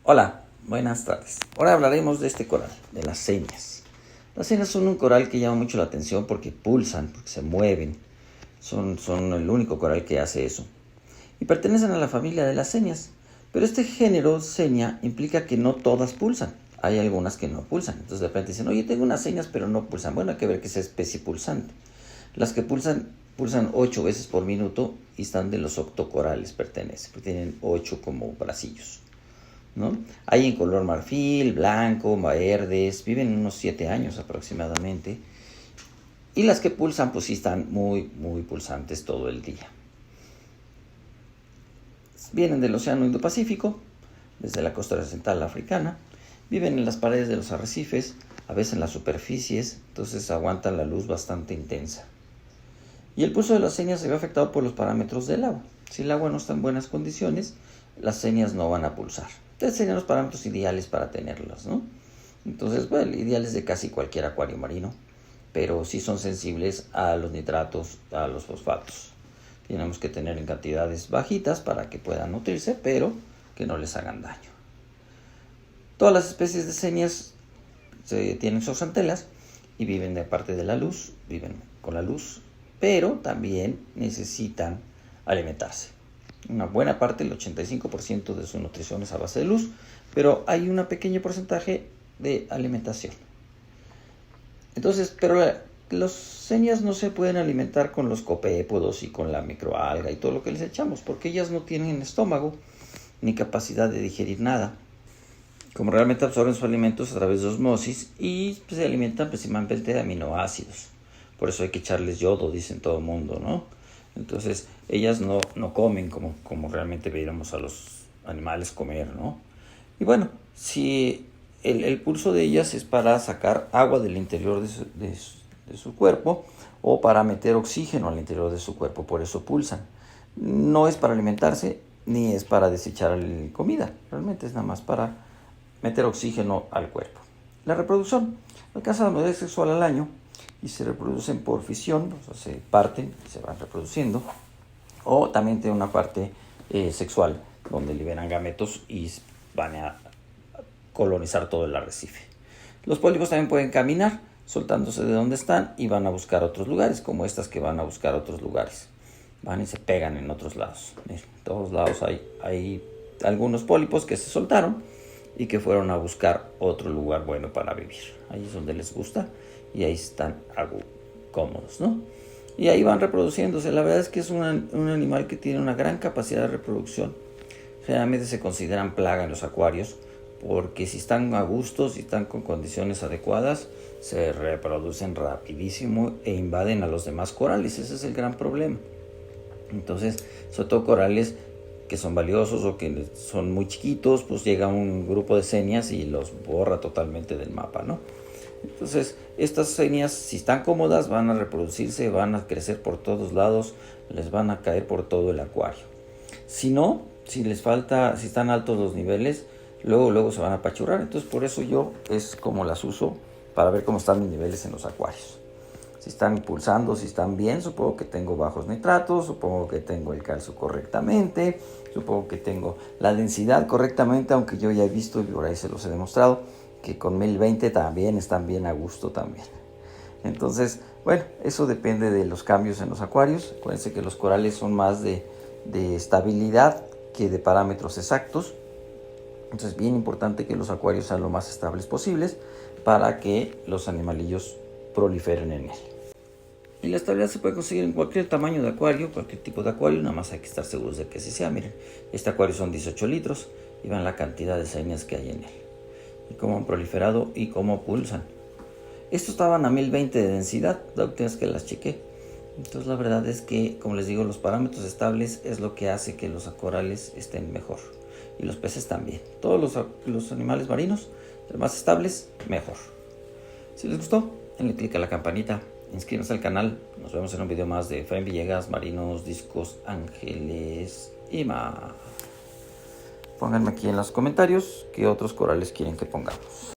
Hola, buenas tardes. Ahora hablaremos de este coral, de las señas. Las señas son un coral que llama mucho la atención porque pulsan, porque se mueven. Son el único coral que hace eso. Y pertenecen a la familia de las señas. Pero este género seña implica que no todas pulsan. Hay algunas que no pulsan. Entonces de repente dicen, oye, tengo unas señas pero no pulsan. Bueno, hay que ver qué es especie pulsante. Las que pulsan 8 veces por minuto y están de los octocorales, pertenecen, porque tienen 8 como bracillos, ¿no? Hay en color marfil, blanco, verdes, viven unos 7 años aproximadamente. Y las que pulsan, pues sí están muy pulsantes todo el día. Vienen del Océano Indo-Pacífico, desde la costa occidental africana. Viven en las paredes de los arrecifes, a veces en las superficies, entonces aguantan la luz bastante intensa. Y el pulso de las señas se ve afectado por los parámetros del agua. Si el agua no está en buenas condiciones, las señas no van a pulsar. Estos serían los parámetros ideales para tenerlas, ¿no? Entonces, bueno, el ideal es de casi cualquier acuario marino, pero sí son sensibles a los nitratos, a los fosfatos. Tenemos que tener en cantidades bajitas para que puedan nutrirse, pero que no les hagan daño. Todas las especies de señas tienen zooxantelas y viven de parte de la luz, viven con la luz, pero también necesitan alimentarse. Una buena parte, el 85% de su nutrición es a base de luz, pero hay un pequeño porcentaje de alimentación. Entonces, pero los señas no se pueden alimentar con los copépodos y con la microalga y todo lo que les echamos, porque ellas no tienen estómago ni capacidad de digerir nada. Como realmente absorben sus alimentos a través de osmosis y se alimentan principalmente de aminoácidos. Por eso hay que echarles yodo, dicen todo el mundo, ¿no? Entonces, ellas no comen como realmente veríamos a los animales comer, ¿no? Y bueno, si el pulso de ellas es para sacar agua del interior de su cuerpo o para meter oxígeno al interior de su cuerpo, por eso pulsan. No es para alimentarse ni es para desechar comida, realmente es nada más para meter oxígeno al cuerpo. La reproducción alcanza la madurez sexual al año y se reproducen por fisión, o sea, se parten y se van reproduciendo, o también tiene una parte sexual donde liberan gametos y van a colonizar todo el arrecife. Los pólipos también pueden caminar soltándose de donde están y van a buscar otros lugares, como estas que van a buscar otros lugares. Van y se pegan en otros lados. En todos lados hay algunos pólipos que se soltaron y que fueron a buscar otro lugar bueno para vivir. Ahí es donde les gusta y ahí están cómodos, ¿no? Y ahí van reproduciéndose. La verdad es que es un animal que tiene una gran capacidad de reproducción. Generalmente se consideran plaga en los acuarios porque si están a gusto, si están con condiciones adecuadas, se reproducen rapidísimo e invaden a los demás corales. Ese es el gran problema. Entonces, sobre todo corales que son valiosos o que son muy chiquitos, pues llega un grupo de señas y los borra totalmente del mapa, ¿no? Entonces, estas señas, si están cómodas, van a reproducirse, van a crecer por todos lados, les van a caer por todo el acuario. Si no, si les falta, si están altos los niveles, luego se van a apachurrar. Entonces, por eso yo es como las uso para ver cómo están mis niveles en los acuarios. Si están pulsando, si están bien, supongo que tengo bajos nitratos, supongo que tengo el calcio correctamente, supongo que tengo la densidad correctamente, aunque yo ya he visto y por ahí se los he demostrado que con 1020 también están bien a gusto también. Entonces, bueno, eso depende de los cambios en los acuarios. Acuérdense que los corales son más de estabilidad que de parámetros exactos. Entonces, bien importante que los acuarios sean lo más estables posibles para que los animalillos proliferen en él. Y la estabilidad se puede conseguir en cualquier tamaño de acuario, cualquier tipo de acuario, nada más hay que estar seguros de que así sea. Miren, este acuario son 18 litros y vean la cantidad de señas que hay en él. Y cómo han proliferado y cómo pulsan. Estos estaban a 1020 de densidad, la última vez que las chequé. Entonces la verdad es que, como les digo, los parámetros estables es lo que hace que los corales estén mejor. Y los peces también. Todos los animales marinos, los más estables, mejor. Si les gustó, denle click a la campanita, inscríbanse al canal. Nos vemos en un video más de Efraín Villegas, marinos, discos, ángeles y más. Pónganme aquí en los comentarios qué otros corales quieren que pongamos.